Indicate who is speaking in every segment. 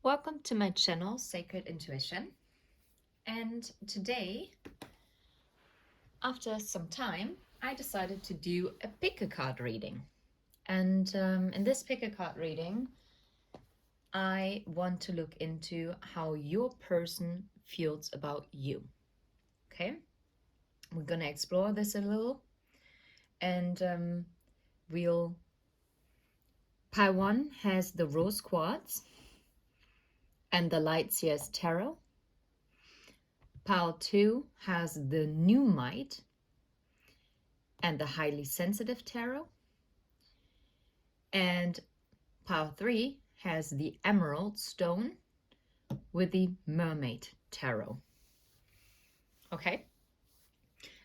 Speaker 1: Welcome to my channel, Sacred Intuition. And today, after some time, I decided to do a pick-a-card reading. And in this pick-a-card reading, I want to look into how your person feels about you. Okay? We're going to explore this a little. And pile 1 has the rose quartz and the light CS tarot. Pile 2 has the Numite and the highly sensitive tarot. And pile 3 has the emerald stone with the mermaid tarot. Okay,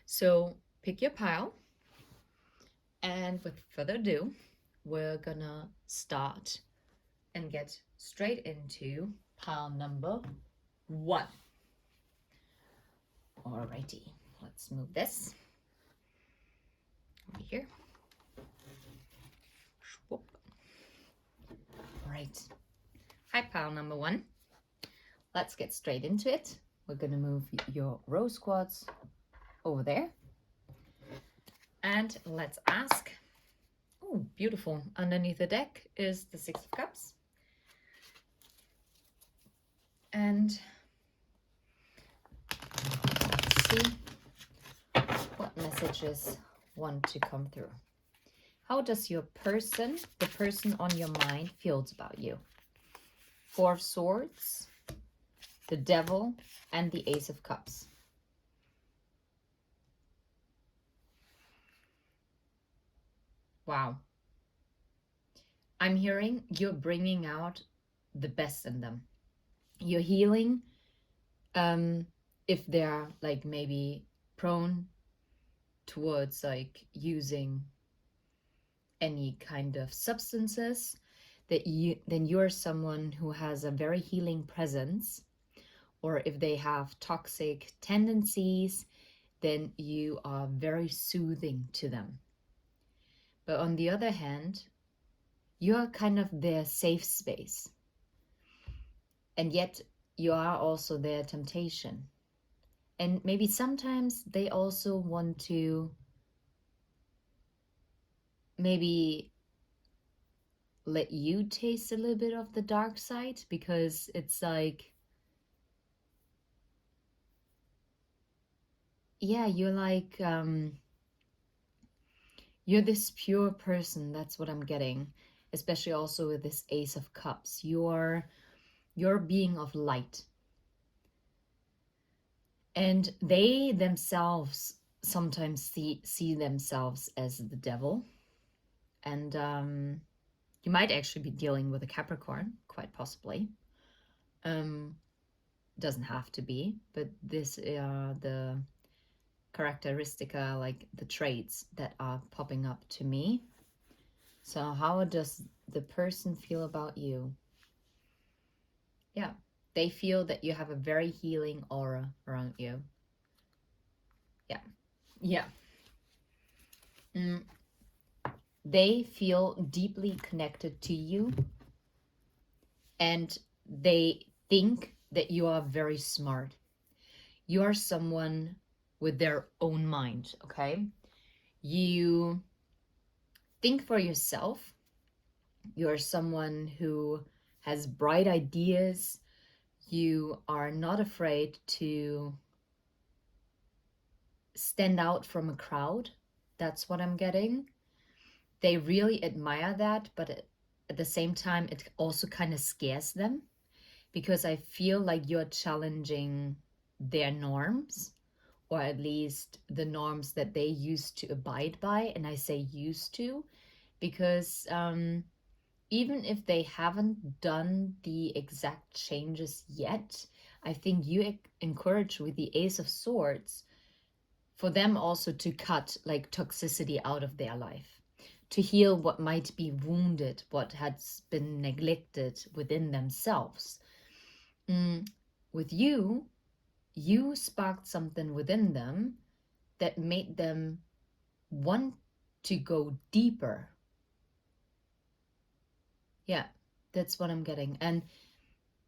Speaker 1: so pick your pile, and with further ado, we're gonna start and get straight into pile number 1. Alrighty, let's move this over here. Whoop. Right. Hi, pile number 1. Let's get straight into it. We're gonna move your rose quartz over there. And let's ask. Oh, beautiful. Underneath the deck is the 6 of Cups. And let's see what messages want to come through. How does your person, the person on your mind, feels about you? 4 of Swords, the Devil, and the Ace of Cups. Wow. I'm hearing you're bringing out the best in them. You're healing if they're like maybe prone towards like using any kind of substances, then you're someone who has a very healing presence. Or if they have toxic tendencies, then you are very soothing to them. But on the other hand, you are kind of their safe space. And yet you are also their temptation. And maybe sometimes they also want to maybe let you taste a little bit of the dark side, because it's like, yeah, you're like, you're this pure person. That's what I'm getting, especially also with this Ace of Cups. You're being of light. And they themselves sometimes see themselves as the devil. And you might actually be dealing with a Capricorn, quite possibly. Doesn't have to be, but this are the characteristica, like the traits that are popping up to me. So how does the person feel about you? Yeah, they feel that you have a very healing aura around you. Yeah. They feel deeply connected to you, and they think that you are very smart. You are someone with their own mind, okay? You think for yourself. You're someone who has bright ideas. You are not afraid to stand out from a crowd. That's what I'm getting. They really admire that, but at the same time, it also kind of scares them, because I feel like you're challenging their norms, or at least the norms that they used to abide by. And I say used to, because even if they haven't done the exact changes yet, I think you encourage with the Ace of Swords for them also to cut like toxicity out of their life, to heal what might be wounded, what has been neglected within themselves. With you sparked something within them that made them want to go deeper. Yeah, that's what I'm getting. And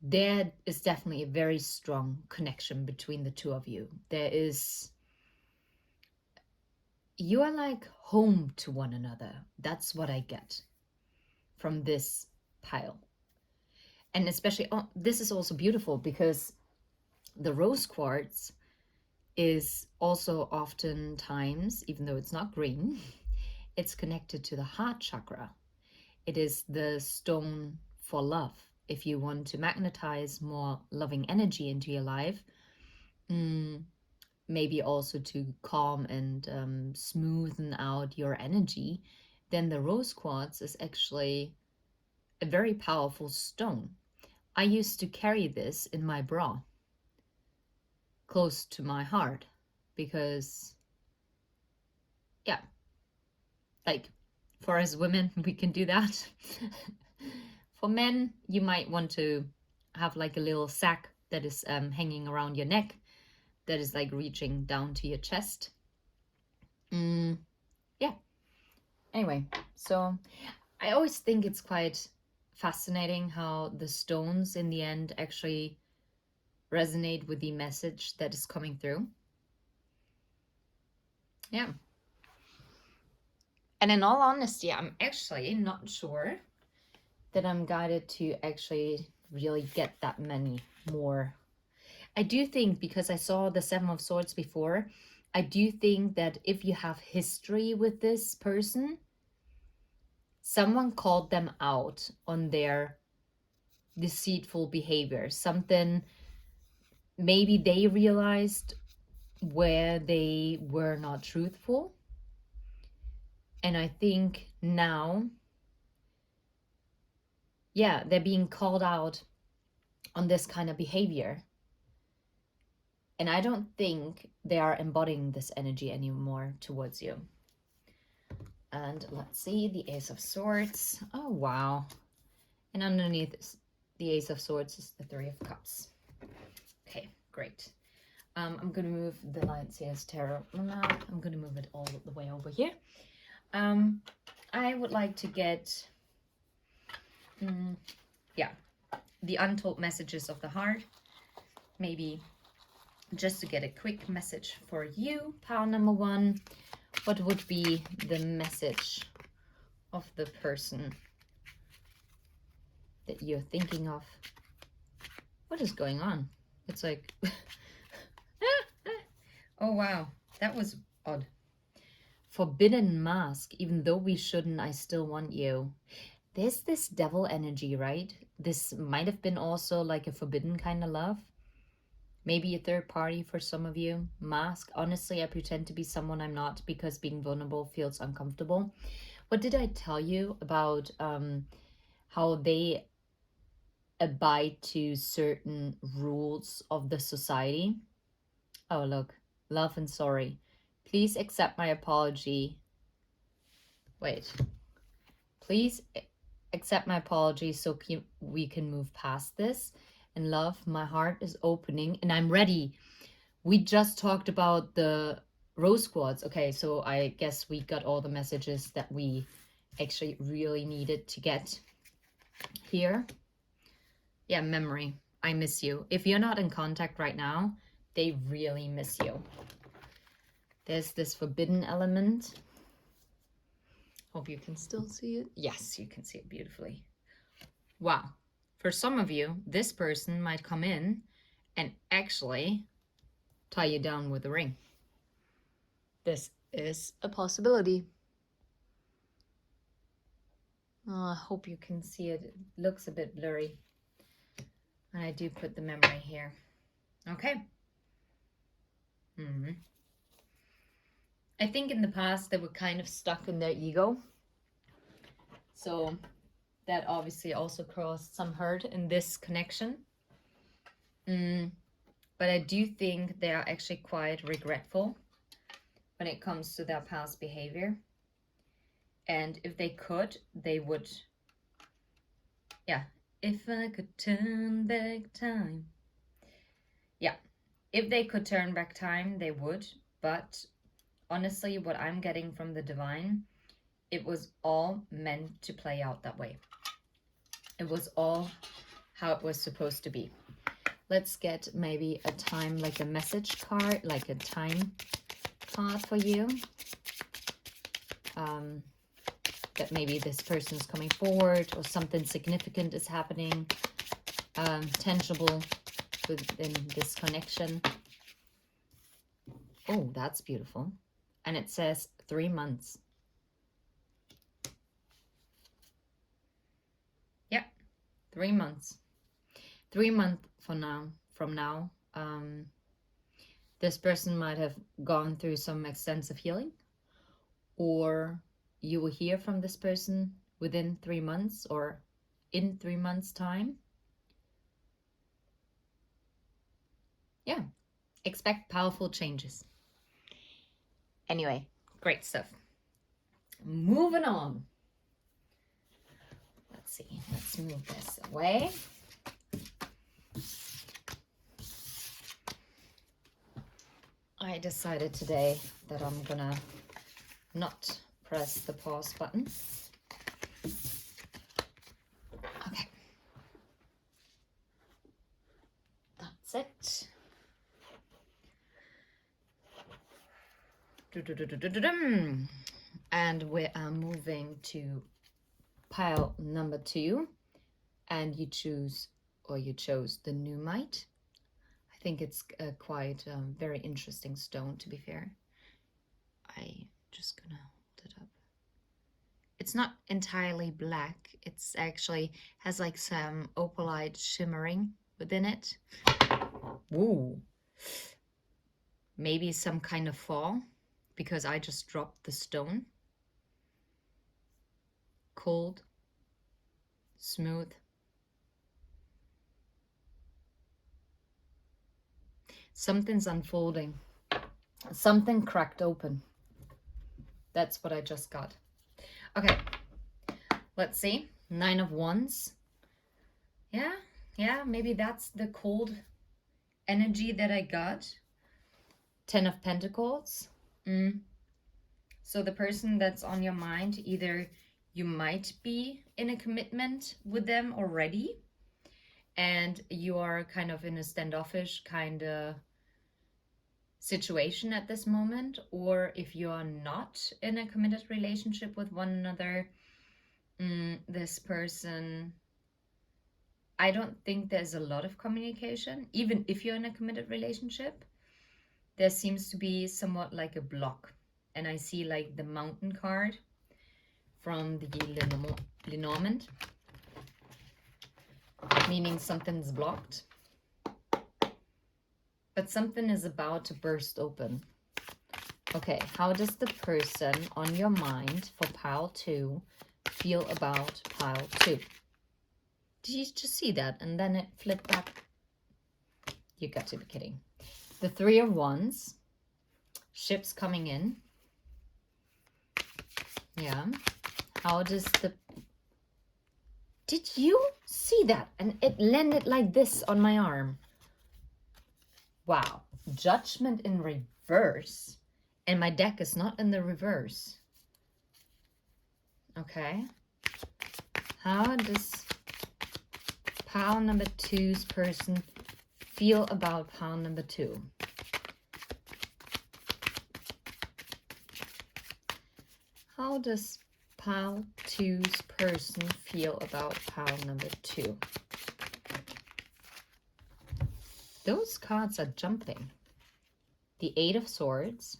Speaker 1: there is definitely a very strong connection between the two of you. You are like home to one another. That's what I get from this pile. And especially, this is also beautiful because the rose quartz is also oftentimes, even though it's not green, it's connected to the heart chakra. It is the stone for love. If you want to magnetize more loving energy into your life, maybe also to calm and smoothen out your energy, then the rose quartz is actually a very powerful stone. I used to carry this in my bra, close to my heart, because, yeah, like for us women, we can do that. For men, you might want to have like a little sack that is hanging around your neck, that is like reaching down to your chest. Yeah. Anyway, so I always think it's quite fascinating how the stones in the end actually resonate with the message that is coming through. Yeah. And in all honesty, I'm actually not sure that I'm guided to actually really get that many more. I do think, because I saw the Seven of Swords before, I do think that if you have history with this person, someone called them out on their deceitful behavior. Something, maybe they realized where they were not truthful. And I think now, yeah, they're being called out on this kind of behavior. And I don't think they are embodying this energy anymore towards you. And let's see, the Ace of Swords. Oh, wow. And underneath the Ace of Swords is the Three of Cups. Okay, great. I'm going to move the Light Seers Tarot map. I'm going to move it all the way over here. I would like to get, the untold messages of the heart. Maybe just to get a quick message for you, pile number one. What would be the message of the person that you're thinking of? What is going on? It's like, oh wow, that was odd. Forbidden mask. Even though we shouldn't, I still want you. There's this devil energy, right? This might have been also like a forbidden kind of love. Maybe a third party for some of you. Mask. Honestly, I pretend to be someone I'm not because being vulnerable feels uncomfortable. What did I tell you about how they abide to certain rules of the society? Oh, look. Love and sorry. Please accept my apology. Wait. Please accept my apology so we can move past this. And love, my heart is opening and I'm ready. We just talked about the rose quartz. Okay, so I guess we got all the messages that we actually really needed to get here. Yeah, memory. I miss you. If you're not in contact right now, they really miss you. There's this forbidden element. Hope you can still see it. Yes, you can see it beautifully. Wow. For some of you, this person might come in and actually tie you down with a ring. This is a possibility. Oh, I hope you can see it. It looks a bit blurry. And I do put the memory here. Okay. I think in the past they were kind of stuck in their ego. So that obviously also caused some hurt in this connection. But I do think they are actually quite regretful when it comes to their past behavior. And if they could, they would, yeah, if I could turn back time. Yeah, if they could turn back time, they would. But honestly, what I'm getting from the divine, it was all meant to play out that way. It was all how it was supposed to be. Let's get maybe a time, like a message card, like a time card for you. That maybe this person is coming forward or something significant is happening, tangible within this connection. Oh, that's beautiful. And it says 3 months. Yeah, 3 months. 3 months from now, this person might have gone through some extensive healing, or you will hear from this person within 3 months or in 3 months' time. Yeah, expect powerful changes. Anyway, great stuff. Moving on. Let's see, let's move this away. I decided today that I'm gonna not press the pause button. Okay. That's it. And we are moving to pile number 2, and you chose the Numite. I think it's quite very interesting stone, to be fair. I just gonna hold it up. It's not entirely black. It's actually has like some opalite shimmering within it. Woo! Maybe some kind of fall, because I just dropped the stone. Cold, smooth. Something's unfolding. Something cracked open. That's what I just got. Okay, let's see. 9 of Wands. Yeah, maybe that's the cold energy that I got. 10 of Pentacles. So the person that's on your mind, either you might be in a commitment with them already, and you are kind of in a standoffish kind of situation at this moment, or if you are not in a committed relationship with one another, this person, I don't think there's a lot of communication. Even if you're in a committed relationship, there seems to be somewhat like a block. And I see like the Mountain card from the Lenormand, meaning something's blocked. But something is about to burst open. Okay, how does the person on your mind for pile 2 feel about pile 2? Did you just see that? And then it flipped back. You got to be kidding. The 3 of Wands. Ships coming in. Yeah. How does the... Did you see that? And it landed like this on my arm. Wow. Judgment in reverse. And my deck is not in the reverse. Okay. How does pile number 2's person feel about pile number 2? How does pile 2's person feel about pile number 2? Those cards are jumping. The 8 of Swords.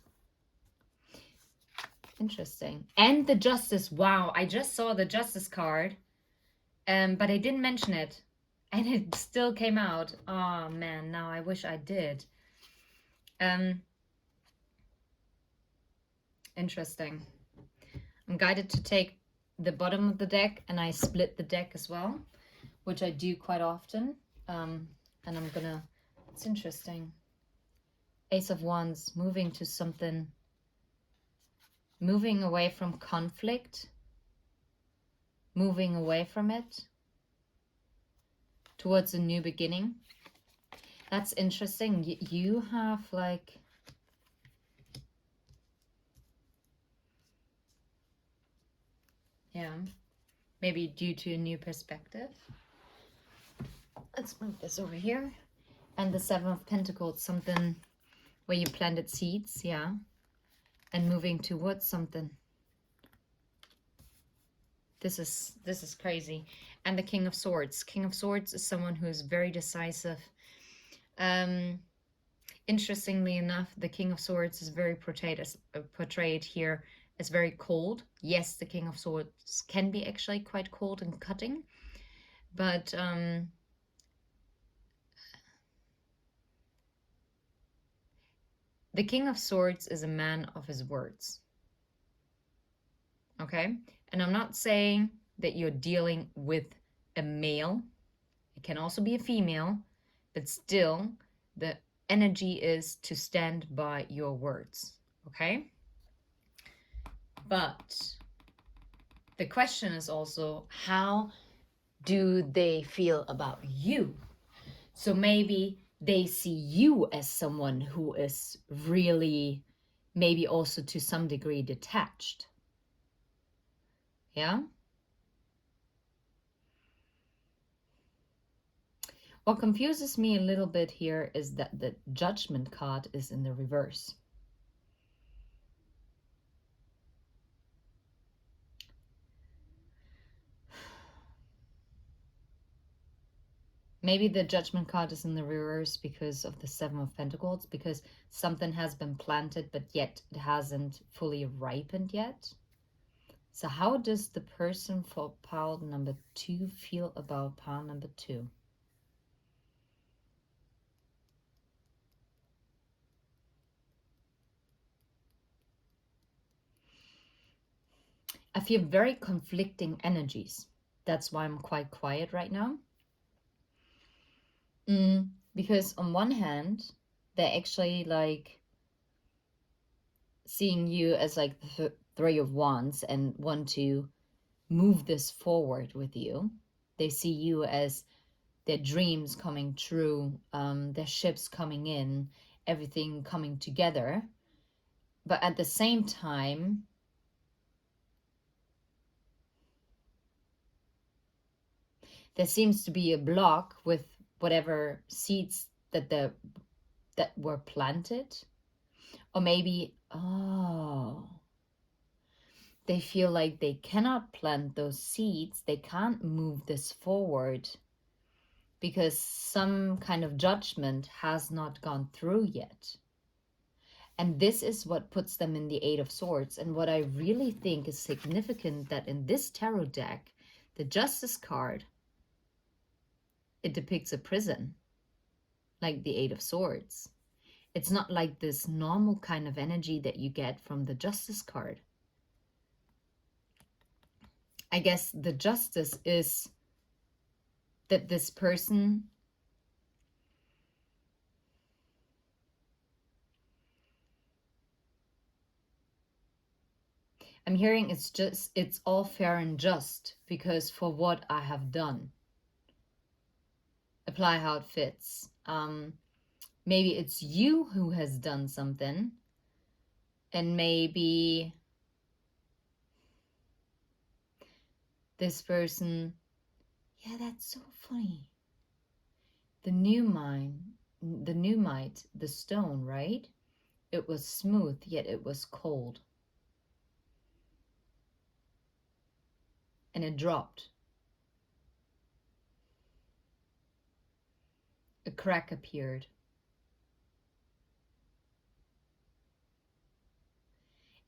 Speaker 1: Interesting. And the Justice. Wow, I just saw the Justice card, but I didn't mention it. And it still came out. Oh, man, now I wish I did. Interesting. I'm guided to take the bottom of the deck, and I split the deck as well, which I do quite often. And I'm gonna... It's interesting. Ace of Wands, moving to something... Moving away from conflict. Moving away from it. Towards a new beginning. That's interesting. You have like... Yeah. Maybe due to a new perspective. let's move this over here. And the Seven of Pentacles, something where you planted seeds, yeah. And moving towards something. This is crazy. And the King of Swords. King of Swords is someone who is very decisive. Interestingly enough, the King of Swords is very portrayed here as very cold. Yes, the King of Swords can be actually quite cold and cutting, but the King of Swords is a man of his words. Okay? And I'm not saying that you're dealing with a male. It can also be a female, but still the energy is to stand by your words. Okay? But the question is also, how do they feel about you? So maybe they see you as someone who is really, maybe also to some degree, detached. Yeah? What confuses me a little bit here is that the Judgment card is in the reverse. Maybe the Judgment card is in the reverse because of the Seven of Pentacles, because something has been planted, but yet it hasn't fully ripened yet. So how does the person for pile number 2 feel about pile number 2? I feel very conflicting energies. That's why I'm quite quiet right now. Because on one hand, they're actually like seeing you as like the Three of Wands and want to move this forward with you. They see you as their dreams coming true, their ships coming in, everything coming together. But at the same time, there seems to be a block with whatever seeds that were planted. Or maybe, they feel like they cannot plant those seeds, they can't move this forward because some kind of judgment has not gone through yet. And this is what puts them in the Eight of Swords. And what I really think is significant, that in this tarot deck, the Justice card, it depicts a prison, like the Eight of Swords. It's not like this normal kind of energy that you get from the Justice card. I guess the justice is that this person I'm hearing it's all fair and just because for what I have done. Apply how it fits. Maybe it's you who has done something, and maybe this person, yeah, that's so funny. The Numite, the stone, right? It was smooth, yet it was cold. And it dropped. A crack appeared.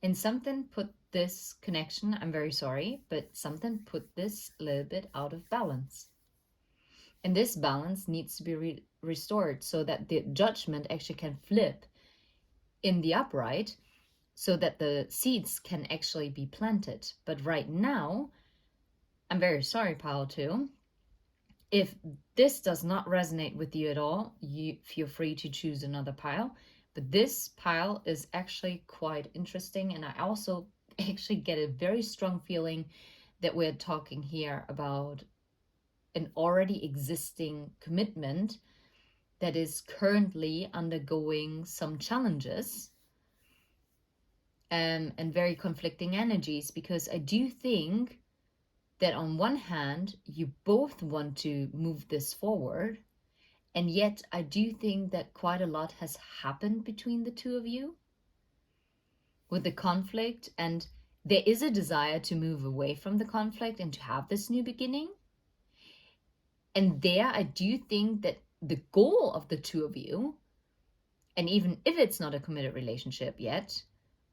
Speaker 1: And something put this connection, I'm very sorry, but something put this a little bit out of balance. And this balance needs to be restored so that the judgment actually can flip in the upright so that the seeds can actually be planted. But right now, I'm very sorry, pile 2. If this does not resonate with you at all, you feel free to choose another pile. But this pile is actually quite interesting. And I also actually get a very strong feeling that we're talking here about an already existing commitment that is currently undergoing some challenges and very conflicting energies, because I do think that on one hand, you both want to move this forward, And yet I do think that quite a lot has happened between the two of you with the conflict, and there is a desire to move away from the conflict and to have this new beginning. And there I do think that the goal of the two of you, and even if it's not a committed relationship yet,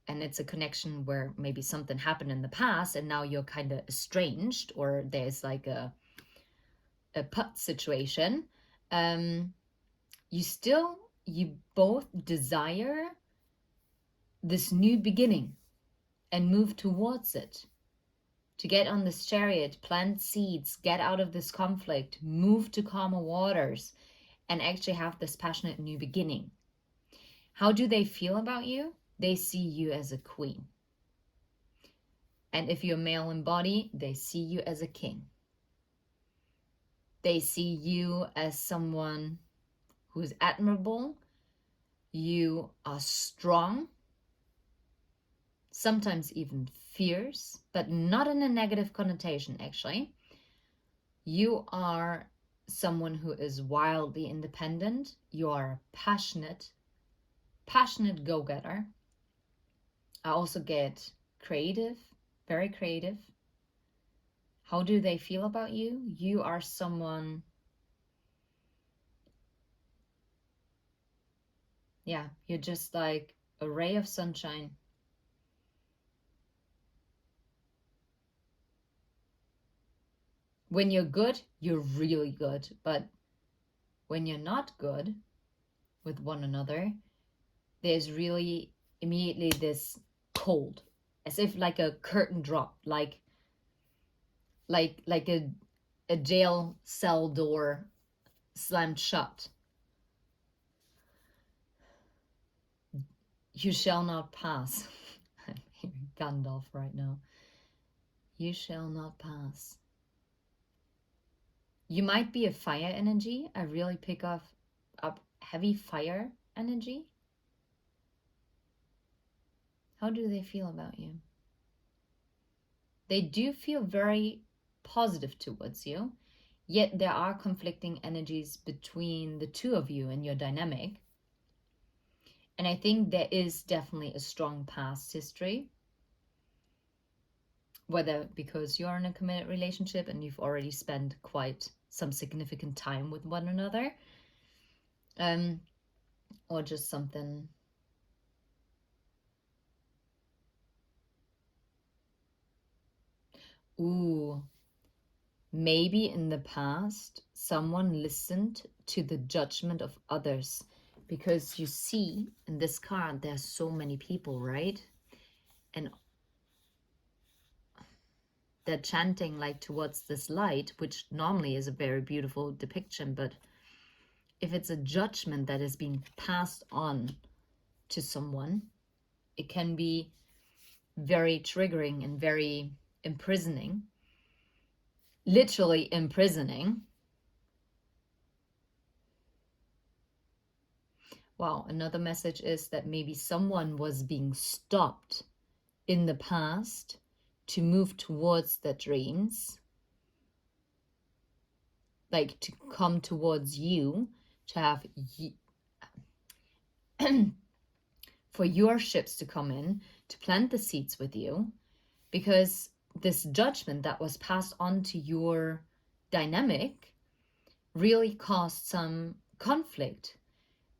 Speaker 1: and it's a connection where maybe something happened in the past and now you're kind of estranged, or there's like a put situation, you both desire this new beginning and move towards it, to get on this chariot, plant seeds, get out of this conflict, move to calmer waters, and actually have this passionate new beginning. How do they feel about you? They see you as a queen. And if you're male in body, they see you as a king. They see you as someone who is admirable. You are strong, sometimes even fierce, but not in a negative connotation, actually. You are someone who is wildly independent. You are a passionate go-getter. I also get creative, very creative. How do they feel about you? You are someone, yeah, you're just like a ray of sunshine. When you're good, you're really good. But when you're not good with one another, there's really immediately this cold, as if like a curtain drop, like a jail cell door slammed shut. You shall not pass. I'm hearing Gandalf right now. You shall not pass. You might be a fire energy. I really pick up heavy fire energy. How do they feel about you? They do feel very positive towards you, yet there are conflicting energies between the two of you in your dynamic. And I think there is definitely a strong past history, whether because you're in a committed relationship and you've already spent quite some significant time with one another, or just something. Ooh, maybe in the past someone listened to the judgment of others, because you see in this card there's so many people, right? And they're chanting like towards this light, which normally is a very beautiful depiction, but if it's a judgment that is being passed on to someone, it can be very triggering and very imprisoning, literally imprisoning. Wow, another message is that maybe someone was being stopped in the past to move towards their dreams, like to come towards you, to have for your ships to come in, to plant the seeds with you, because this judgment that was passed on to your dynamic really caused some conflict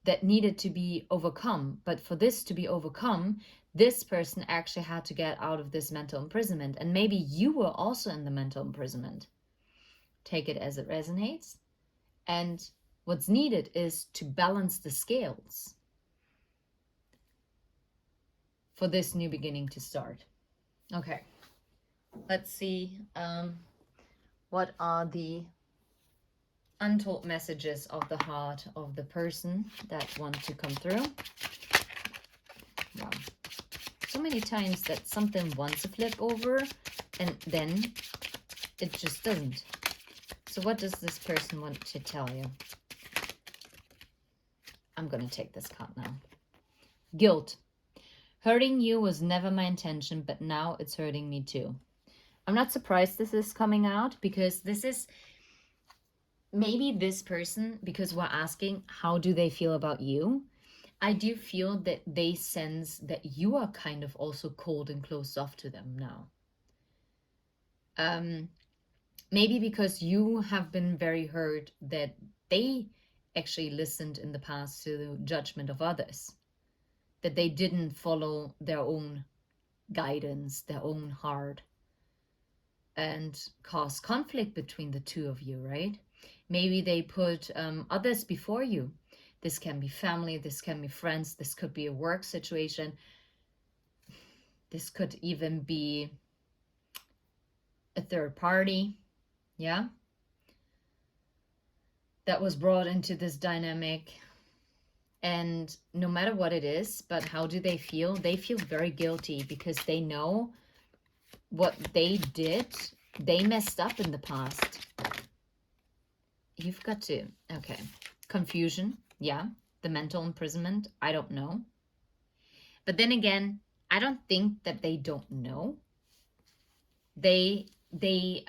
Speaker 1: that needed to be overcome. But for this to be overcome, this person actually had to get out of this mental imprisonment. And maybe you were also in the mental imprisonment. Take it as it resonates. And what's needed is to balance the scales for this new beginning to start. Okay, let's see. What are the untold messages of the heart of the person that want to come through? Wow. So many times that something wants to flip over and then it just doesn't. So what does this person want to tell you? I'm going to take this card now. Guilt. Hurting you was never my intention, but now it's hurting me too. I'm not surprised this is coming out, because this is maybe this person, because we're asking, how do they feel about you? I do feel that they sense that you are kind of also cold and closed off to them now. Maybe because you have been very hurt that they actually listened in the past to the judgment of others, that they didn't follow their own guidance, their own heart, and cause conflict between the two of you, right? Maybe they put others before you. This can be family, this can be friends, this could be a work situation. This could even be a third party, yeah, that was brought into this dynamic. And no matter what it is, but how do they feel? They feel very guilty because they know what they did. They messed up in the past. You've got to, okay. Confusion, yeah. The mental imprisonment, I don't know. But then again, I don't think that they don't know.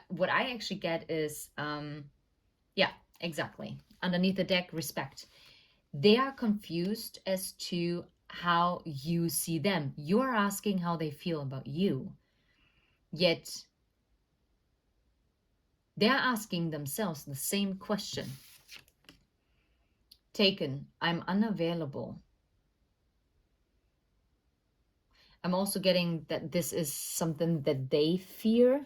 Speaker 1: What I actually get is, yeah, exactly. Underneath the deck, respect. They are confused as to how you see them. You are asking how they feel about you. Yet, they're asking themselves the same question. Taken, I'm unavailable. I'm also getting that this is something that they fear.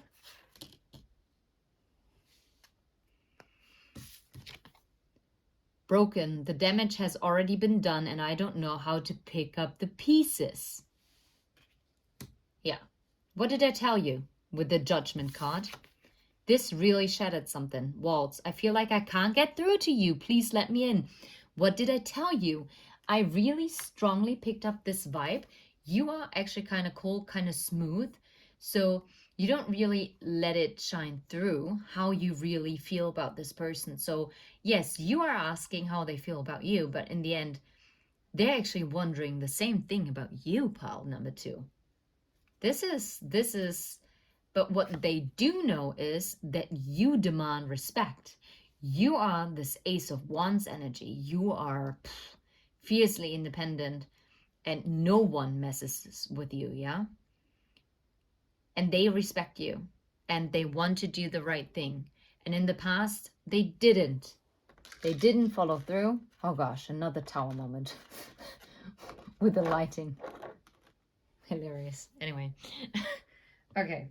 Speaker 1: Broken, the damage has already been done and I don't know how to pick up the pieces. Yeah. What did I tell you with the judgment card? This really shattered something. Waltz, I feel like I can't get through to you. Please let me in. What did I tell you? I really strongly picked up this vibe. You are actually kind of cold, kind of smooth. So you don't really let it shine through how you really feel about this person. So yes, you are asking how they feel about you, but in the end, they're actually wondering the same thing about you, pal number 2. This is, but what they do know is that you demand respect. You are this Ace of Wands energy. You are fiercely independent and no one messes with you, yeah? And they respect you and they want to do the right thing. And in the past, they didn't. They didn't follow through. Oh gosh, another tower moment with the lighting. Hilarious. Anyway. Okay.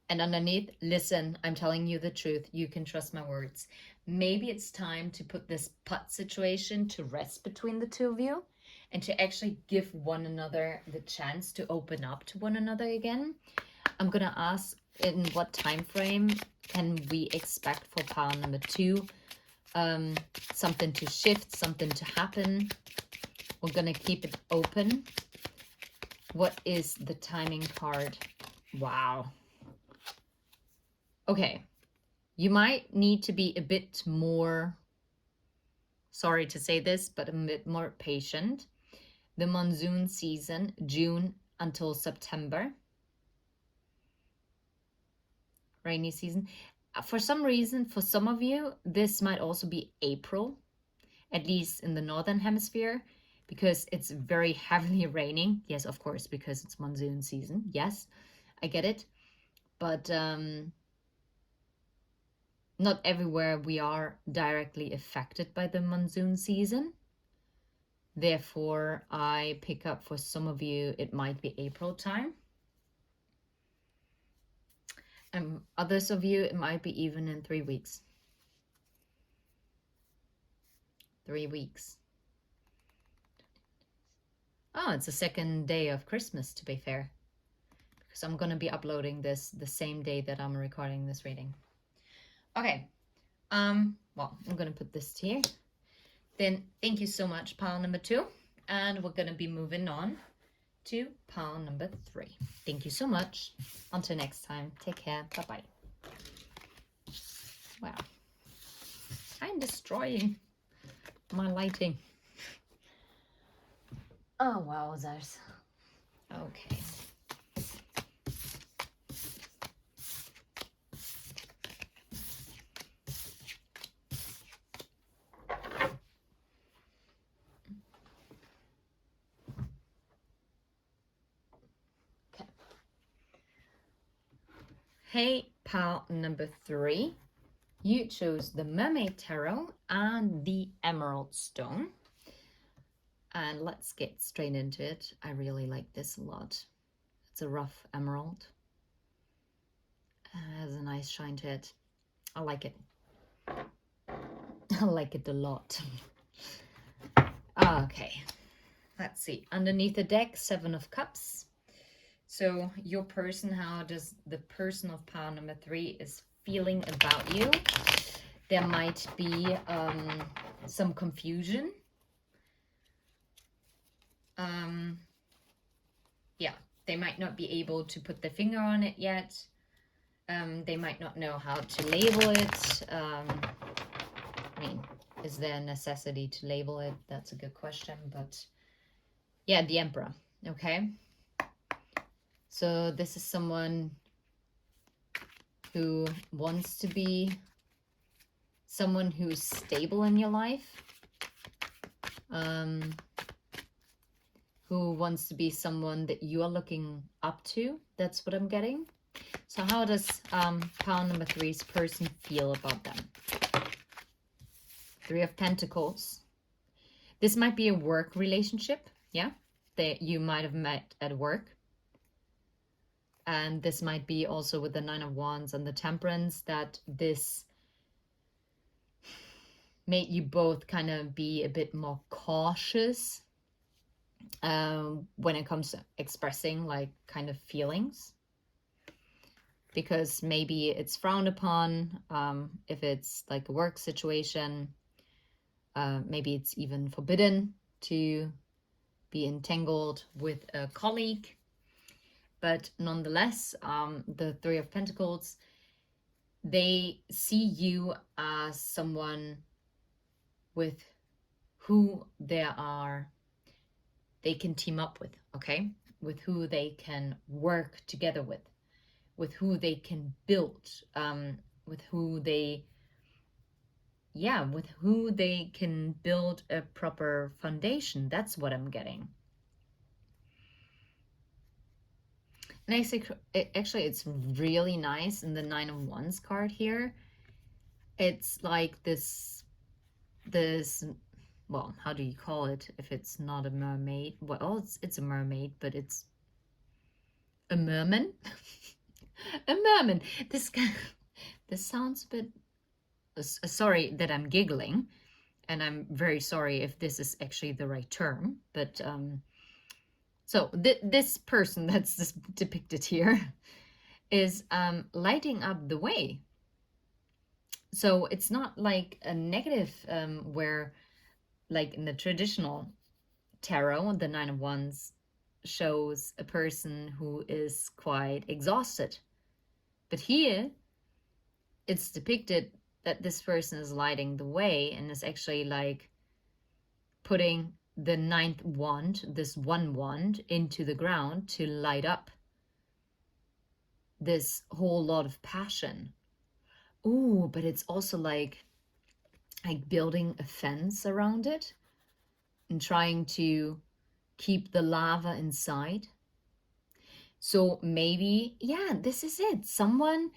Speaker 1: And underneath, listen, I'm telling you the truth. You can trust my words. Maybe it's time to put this putt situation to rest between the two of you and to actually give one another the chance to open up to one another again. I'm going to ask in what time frame can we expect for pile number 2? Something to shift, something to happen. We're going to keep it open. What is the timing card? Wow. Okay, you might need to be a bit more, sorry to say this, but a bit more patient. The monsoon season, June until September. Rainy season. For some reason, for some of you, this might also be April, at least in the northern hemisphere, because it's very heavily raining. Yes, of course, because it's monsoon season. Yes, I get it. But not everywhere we are directly affected by the monsoon season. Therefore, I pick up for some of you, it might be April time. And others of you, it might be even in 3 weeks. 3 weeks. Oh, it's the second day of Christmas, to be fair. Because I'm going to be uploading this the same day that I'm recording this reading. Okay. Well, I'm going to put this here. Then thank you so much, pile number 2. And we're going to be moving on to pile number 3. Thank you so much. Until next time, take care. Bye-bye. Wow. I'm destroying my lighting. Oh, wowzers. Okay. Okay, pile number 3. You chose the Mermaid Tarot and the Emerald Stone. And let's get straight into it. I really like this a lot. It's a rough emerald. It has a nice shine to it. I like it. I like it a lot. Okay, let's see. Underneath the deck, 7 of Cups. So your person, how does the person of pile number 3 is feeling about you? There might be some confusion. Yeah, they might not be able to put their finger on it yet. They might not know how to label it. I mean, is there a necessity to label it? That's a good question. But yeah, the Emperor. Okay. So this is someone who wants to be someone who's stable in your life. Who wants to be someone that you are looking up to. That's what I'm getting. So how does pile number 3's person feel about them? 3 of Pentacles. This might be a work relationship, yeah, that you might have met at work. And this might be also with the 9 of Wands and the Temperance, that this made you both kind of be a bit more cautious when it comes to expressing like kind of feelings, because maybe it's frowned upon if it's like a work situation. Maybe it's even forbidden to be entangled with a colleague. But nonetheless, the 3 of Pentacles, they see you as someone with who they can team up with, okay? With who they can work together with who they can build, with who they can build a proper foundation. That's what I'm getting. And actually, it's really nice in the 9 of Wands card here. It's like this, well, how do you call it if it's not a mermaid? Well, it's a mermaid, but it's a merman. A merman. This sounds a bit, sorry that I'm giggling, and I'm very sorry if this is actually the right term, but so this person that's depicted here is lighting up the way. So it's not like a negative where, like in the traditional tarot, the 9 of Wands shows a person who is quite exhausted. But here, it's depicted that this person is lighting the way and is actually like putting the 9th wand, this 1 wand, into the ground to light up this whole lot of passion. Ooh, but it's also like building a fence around it and trying to keep the lava inside. So maybe, yeah, this is it. Someone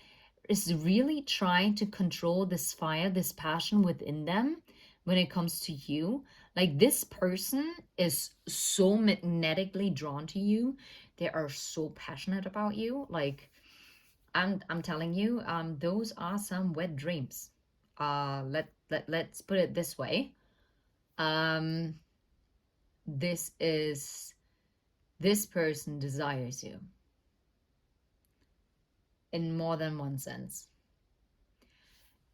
Speaker 1: is really trying to control this fire, this passion within them when it comes to you. Like this person is so magnetically drawn to you. They are so passionate about you. Like I'm telling you, those are some wet dreams. Let's put it this way. This person desires you in more than one sense.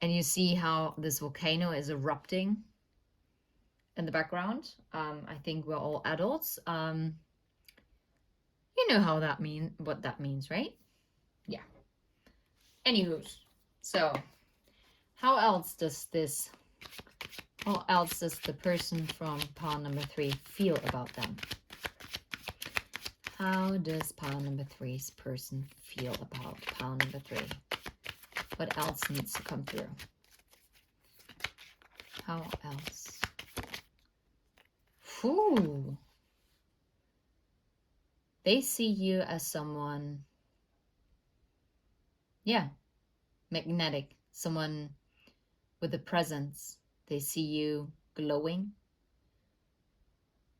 Speaker 1: And you see how this volcano is erupting in the background. I think we're all adults. You know how that what that means, right? Yeah. Anywho's, so how else does the person from pile number 3 feel about them? How does pile number 3's person feel about pile number 3? What else needs to come through? How else? Ooh. They see you as someone Yeah, magnetic. Someone with a presence. They see you glowing.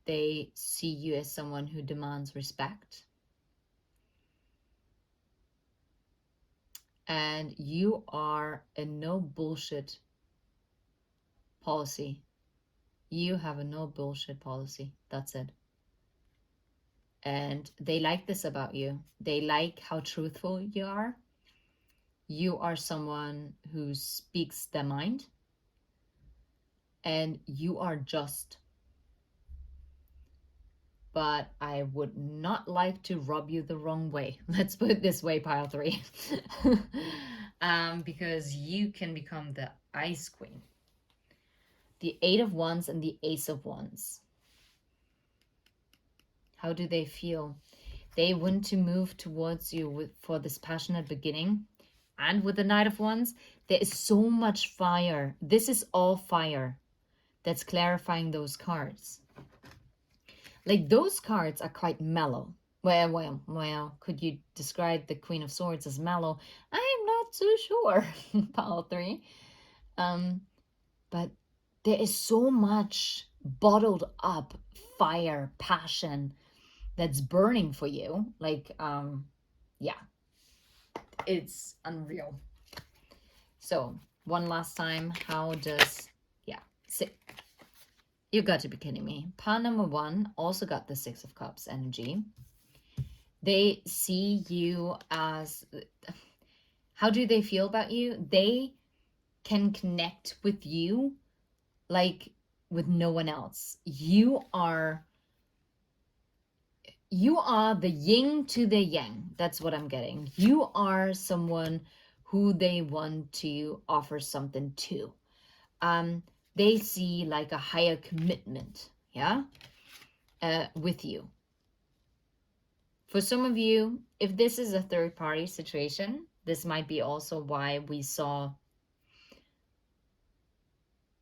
Speaker 1: They see you as someone who demands respect. And you are a no bullshit policy. You have a no bullshit policy. That's it. And they like this about you. They like how truthful you are. You are someone who speaks their mind. And you are just. But I would not like to rub you the wrong way. Let's put it this way, pile three. Because you can become the ice queen. The Eight of Wands and the Ace of Wands. How do they feel? They want to move towards you for this passionate beginning. And with the Knight of Wands, there is so much fire. This is all fire that's clarifying those cards. Like, those cards are quite mellow. Well, could you describe the Queen of Swords as mellow? I'm not so sure, pile three. But there is so much bottled up fire, passion that's burning for you. Like, yeah, it's unreal. So, one last time, how does, yeah, you got to be kidding me. Pile number one also got the Six of Cups energy. They see you as, how do they feel about you? They can connect with you like with no one else. You are the yin to the yang. That's what I'm getting. You are someone who they want to offer something to. They see like a higher commitment, yeah, with you. For some of you, if this is a third party situation, this might be also why we saw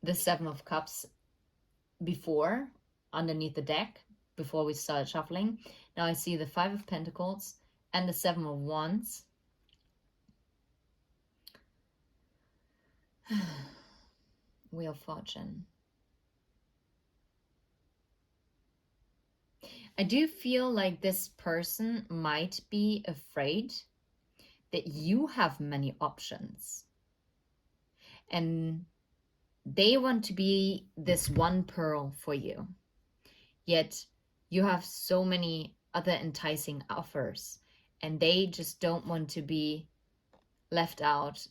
Speaker 1: the Seven of Cups before underneath the deck, before we started shuffling. Now I see the Five of Pentacles and the Seven of Wands. Wheel of Fortune. I do feel like this person might be afraid that you have many options. And they want to be this one pearl for you. Yet you have so many other enticing offers. And they just don't want to be left out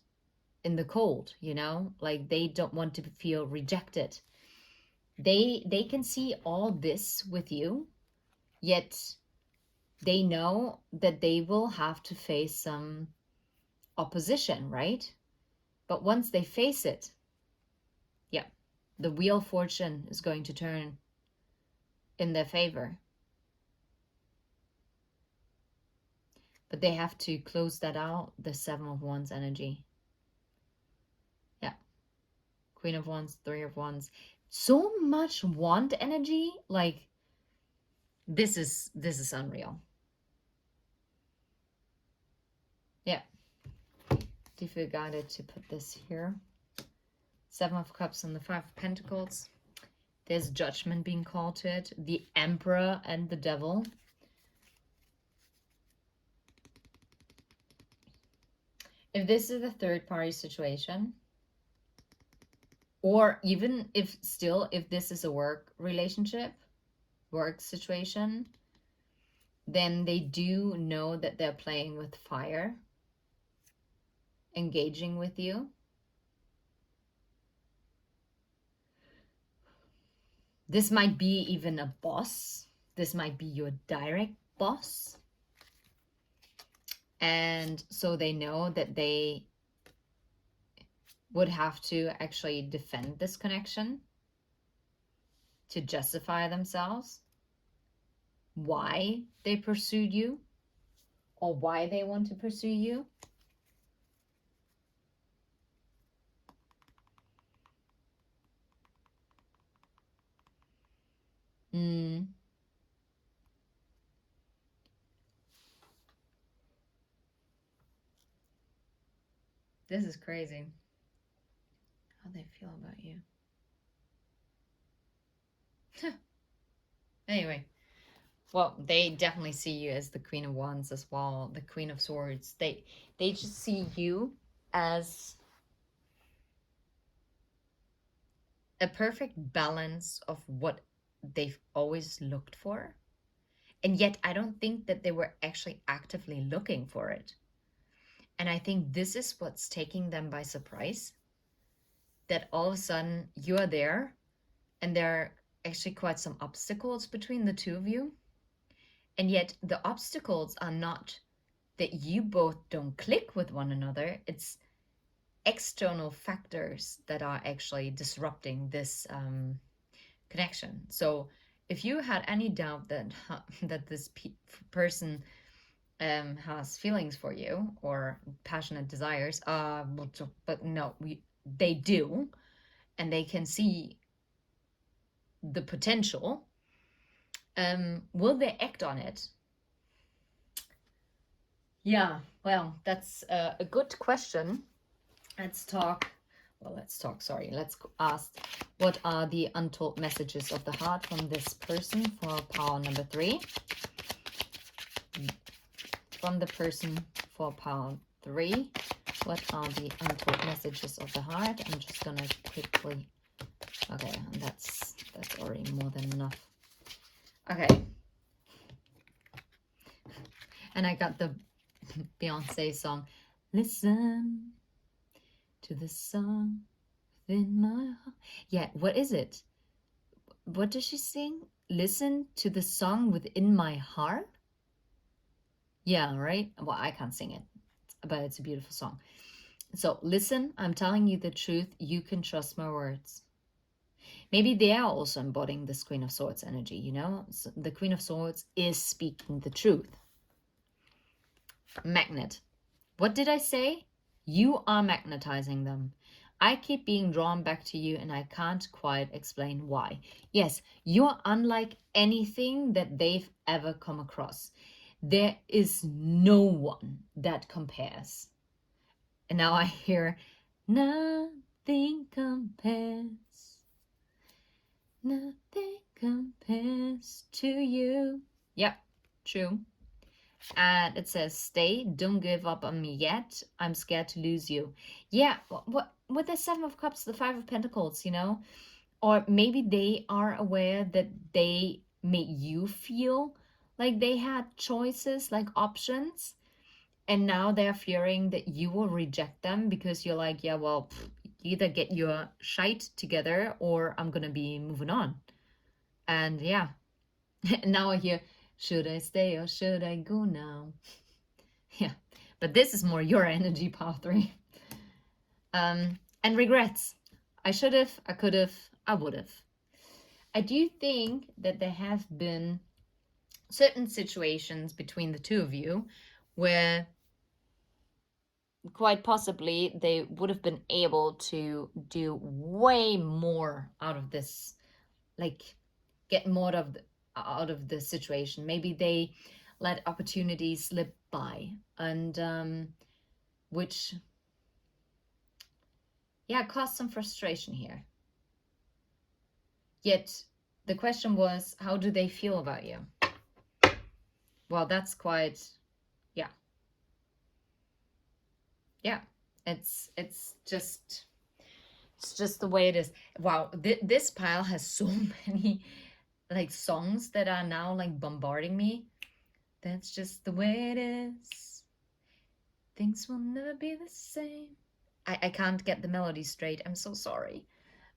Speaker 1: in the cold, you know? Like, they don't want to feel rejected. They can see all this with you, yet they know that they will have to face some opposition, right? But once they face it, yeah, the wheel of fortune is going to turn in their favor. But they have to close that out, the Seven of Wands energy. Yeah. Queen of Wands, Three of Wands. So much wand energy. Like, this is unreal. Yeah. Do you feel guided to put this here? Seven of Cups and the Five of Pentacles. There's judgment being called to it. The Emperor and the Devil. If this is a third party situation, or even if this is a work relationship, work situation, then they do know that they're playing with fire, engaging with you. This might be even a boss. This might be your direct boss. And so they know that they would have to actually defend this connection to justify themselves, why they pursued you or why they want to pursue you. This is crazy. How they feel about you. Anyway. Well, they definitely see you as the Queen of Wands as well, the Queen of Swords. They just see you as a perfect balance of what they've always looked for. And yet I don't think that they were actually actively looking for it. And I think this is what's taking them by surprise. That all of a sudden you're there and there are actually quite some obstacles between the two of you. And yet the obstacles are not that you both don't click with one another. It's external factors that are actually disrupting this connection. So if you had any doubt that that this person has feelings for you or passionate desires, but no, they do, and they can see the potential. Will they act on it? Yeah, well, that's a good question. Let's ask, what are the untold messages of the heart from this person for power number 3? From the person for power 3, what are the untold messages of the heart? I'm just gonna quickly, okay, and that's already more than enough. Okay. And I got the Beyonce song, listen to the song within my heart. Yeah, what is it? What does she sing? Listen to the song within my heart? Yeah, right? Well, I can't sing it, but it's a beautiful song. So listen, I'm telling you the truth. You can trust my words. Maybe they are also embodying this Queen of Swords energy, you know? So the Queen of Swords is speaking the truth. Magnet. What did I say? You are magnetizing them. I keep being drawn back to you and I can't quite explain why. Yes, you're unlike anything that they've ever come across. There is no one that compares. And now I hear, nothing compares. Nothing compares to you. Yep, true. And it says, stay, don't give up on me yet. I'm scared to lose you. Yeah, what with the 7 of Cups, the 5 of Pentacles, you know? Or maybe they are aware that they made you feel like they had choices, like options. And now they're fearing that you will reject them because you're like, yeah, well, either get your shite together or I'm going to be moving on. And yeah, now I hear, should I stay or should I go now? Yeah, but this is more your energy, power 3. And regrets. I should have, I could have, I would have. I do think that there have been certain situations between the two of you where quite possibly they would have been able to do way more out of this, like get more out of the situation. Maybe they let opportunities slip by, and which, yeah, caused some frustration here. Yet the question was, how do they feel about you? Well, that's quite, yeah, it's just the way it is. Wow, this pile has so many like songs that are now like bombarding me. That's just the way it is. Things will never be the same. I can't get the melody straight. I'm so sorry.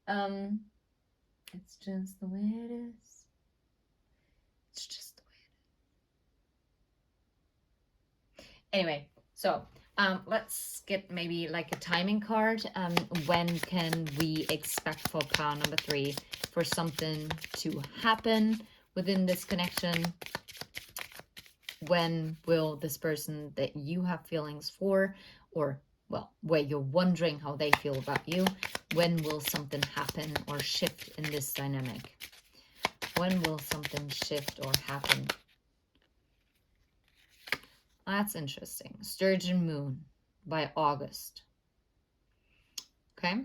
Speaker 1: It's just the way it is. It's just the way it is. Anyway, so let's get maybe like a timing card. When can we expect for power number 3 for something to happen within this connection? When will this person that you have feelings for, or well, where you're wondering how they feel about you, when will something happen or shift in this dynamic? When will something shift or happen? That's interesting. Sturgeon Moon by August. Okay?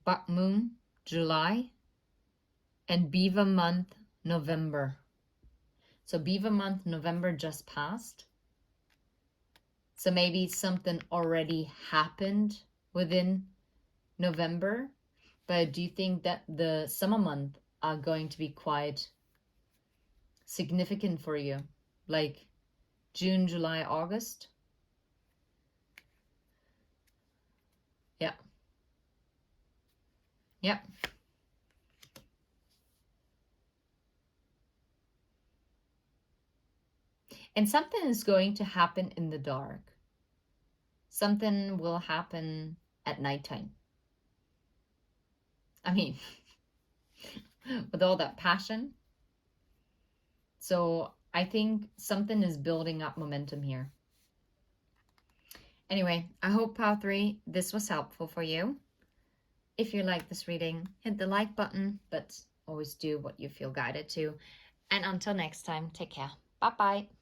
Speaker 1: Buck moon, July, and beaver month, November. So beaver month, November just passed. So maybe something already happened within November, but do you think that the summer months are going to be quite significant for you? Like June, July, August? Yeah. Yeah. And something is going to happen in the dark. Something will happen at nighttime. I mean, with all that passion. So I think something is building up momentum here. Anyway, I hope pile 3, this was helpful for you. If you like this reading, hit the like button, but always do what you feel guided to. And until next time, take care. Bye-bye.